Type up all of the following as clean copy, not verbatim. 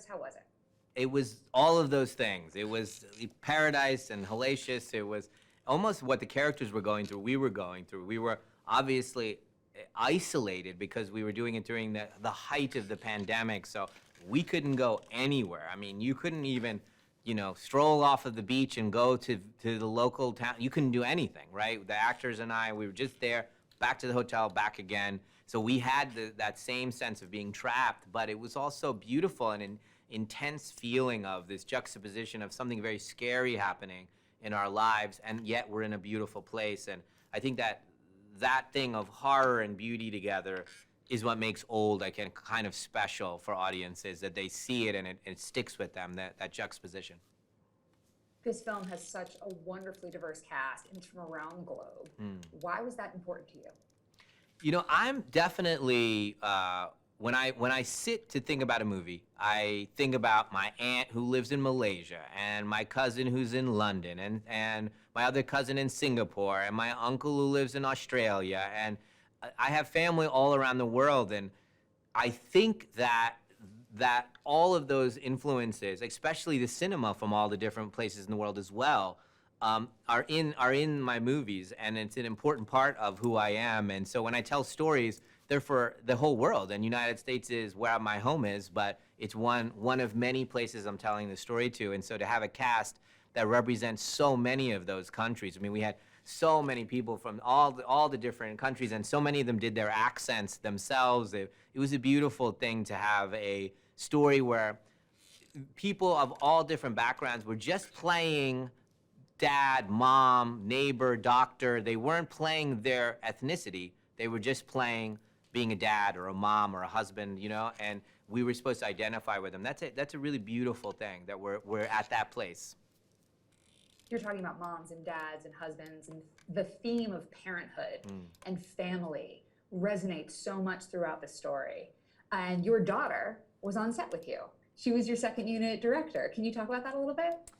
How was it? It was all of those things. It was paradise and hellacious. It was almost what the characters were going through, we were going through. We were obviously isolated because we were doing it during the height of the pandemic, so we couldn't go anywhere. I mean, you couldn't even, you know, stroll off of the beach and go to the local town. You couldn't do anything, right? The actors and I, we were just there, back to the hotel, back again. So we had that same sense of being trapped, but it was also beautiful and an intense feeling of this juxtaposition of something very scary happening in our lives, and yet we're in a beautiful place. And I think that thing of horror and beauty together is what makes Old, like, kind of special for audiences, that they see it and it sticks with them, that juxtaposition. This film has such a wonderfully diverse cast, and it's from around the globe. Why was that important to you? You know, I'm definitely, when I sit to think about a movie, I think about my aunt who lives in Malaysia, and my cousin who's in London, and my other cousin in Singapore, and my uncle who lives in Australia, and I have family all around the world, and I think that all of those influences, especially the cinema from all the different places in the world as well, are in my movies, and it's an important part of who I am. And so when I tell stories, they're for the whole world, and United States is where my home is, but it's one of many places I'm telling the story to. And so to have a cast that represents so many of those countries, I mean, we had so many people from all the different countries, and so many of them did their accents themselves. It was a beautiful thing to have a story where people of all different backgrounds were just playing dad, mom, neighbor, doctor. They weren't playing their ethnicity. They were just playing being a dad or a mom or a husband, you know, and we were supposed to identify with them. That's a really beautiful thing, that we're at that place. You're talking about moms and dads and husbands, and the theme of parenthood and family resonates so much throughout the story. And your daughter was on set with you. She was your second unit director. Can you talk about that a little bit?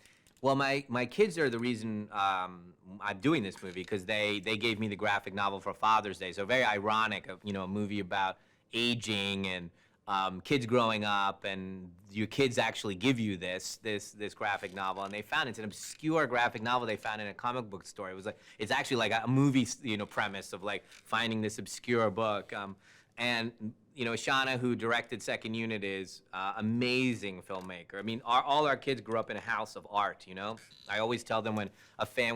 Well, my kids are the reason I'm doing this movie, because they gave me the graphic novel for Father's Day. So very ironic, of, you know, a movie about aging and kids growing up, and your kids actually give you this graphic novel, and they found it's an obscure graphic novel they found in a comic book store. It was like, it's actually like a movie, you know, premise of like finding this obscure book. And you know, Shauna, who directed Second Unit, is amazing filmmaker. I mean, all our kids grew up in a house of art, you know? I always tell them when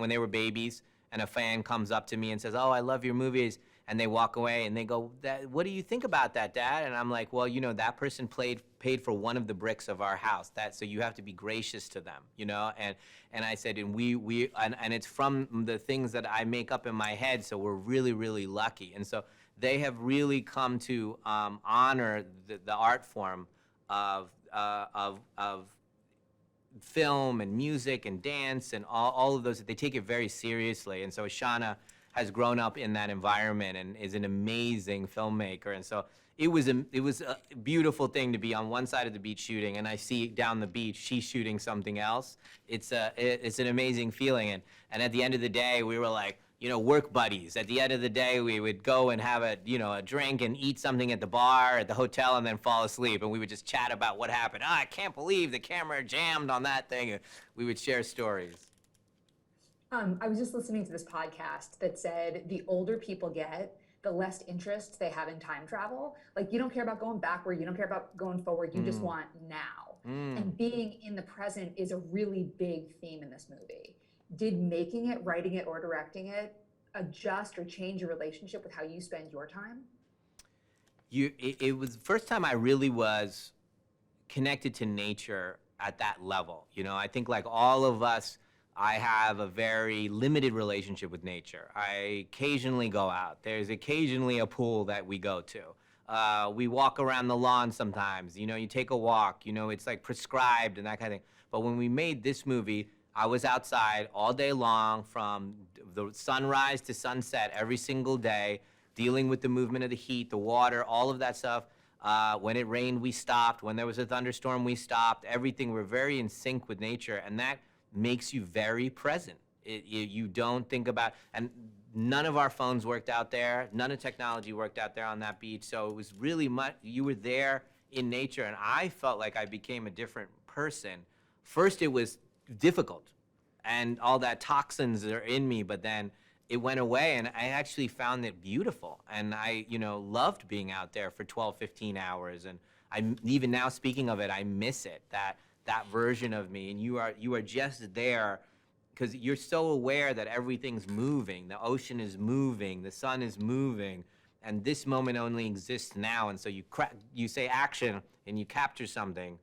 they were babies, and a fan comes up to me and says, "Oh, I love your movies," and they walk away and they go, "What do you think about that, Dad?" And I'm like, "Well, you know, that person paid for one of the bricks of our house. So you have to be gracious to them, you know?" And I said, and and it's from the things that I make up in my head, so we're really, really lucky. And so they have really come to honor the art form of film and music and dance and all of those. They take it very seriously. And so Shauna has grown up in that environment and is an amazing filmmaker. And so it was a beautiful thing to be on one side of the beach shooting, and I see down the beach she's shooting something else. It's an amazing feeling. And at the end of the day, we were like, you know, work buddies. At the end of the day, we would go and have a drink and eat something at the bar, at the hotel, and then fall asleep. And we would just chat about what happened. "Oh, I can't believe the camera jammed on that thing." And we would share stories. I was just listening to this podcast that said the older people get, the less interest they have in time travel. Like, you don't care about going backward, you don't care about going forward, you just want now. And being in the present is a really big theme in this movie. Did making it, writing it, or directing it adjust or change your relationship with how you spend your time? It was the first time I really was connected to nature at that level. You know, I think like all of us, I have a very limited relationship with nature. I occasionally go out. There's occasionally a pool that we go to. We walk around the lawn sometimes. You know, you take a walk. You know, it's like prescribed and that kind of thing. But when we made this movie, I was outside all day long, from the sunrise to sunset every single day, dealing with the movement of the heat, the water, all of that stuff. When it rained, we stopped. When there was a thunderstorm, we stopped. Everything, we're very in sync with nature, and that makes you very present. You don't think about, and none of our phones worked out there. None of technology worked out there on that beach. So it was really much, you were there in nature, and I felt like I became a different person. First, it was difficult, and all that toxins are in me, but then it went away, and I actually found it beautiful. And I, loved being out there for 12, 15 hours. And even now, speaking of it, I miss it, that version of me. And you are just there because you're so aware that everything's moving. The ocean is moving, the sun is moving, and this moment only exists now. And so you say action, and you capture something,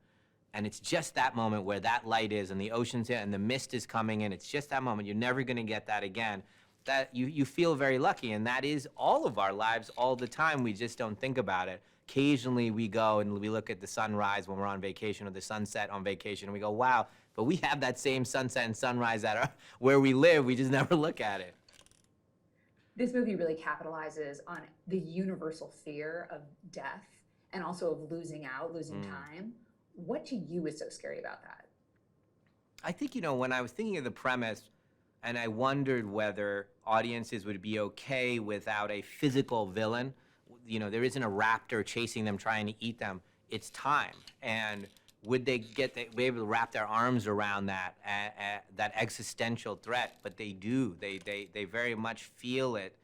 and it's just that moment where that light is, and the ocean's here, and the mist is coming in. It's just that moment. You're never going to get that again. That you feel very lucky, and that is all of our lives all the time. We just don't think about it. Occasionally we go and we look at the sunrise when we're on vacation, or the sunset on vacation, and we go, wow, but we have that same sunset and sunrise where we live. We just never look at it. This movie really capitalizes on the universal fear of death and also of losing time. What to you is so scary about that? I think, when I was thinking of the premise, and I wondered whether audiences would be okay without a physical villain. There isn't a raptor chasing them, trying to eat them. It's time. And would they be able to wrap their arms around that existential threat? But they do. They very much feel it,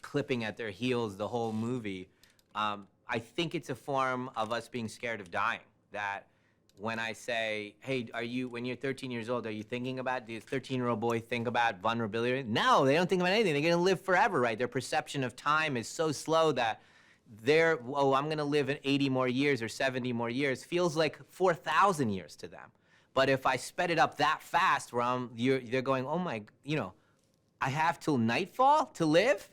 clipping at their heels the whole movie. I think it's a form of us being scared of dying. That when I say, hey, when you're 13 years old, are you thinking about, does a 13-year-old boy think about vulnerability? No, they don't think about anything. They're going to live forever, right? Their perception of time is so slow that I'm going to live in 80 more years or 70 more years feels like 4,000 years to them. But if I sped it up that fast, where they're going, oh my, I have till nightfall to live,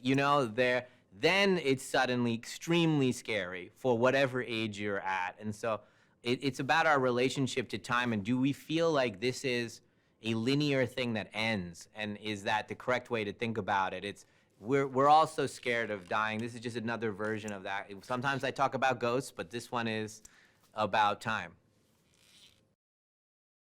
then it's suddenly extremely scary for whatever age you're at. And so it's about our relationship to time, and do we feel like this is a linear thing that ends, and is that the correct way to think about it? We're all so scared of dying. This is just another version of that. Sometimes I talk about ghosts, but this one is about time.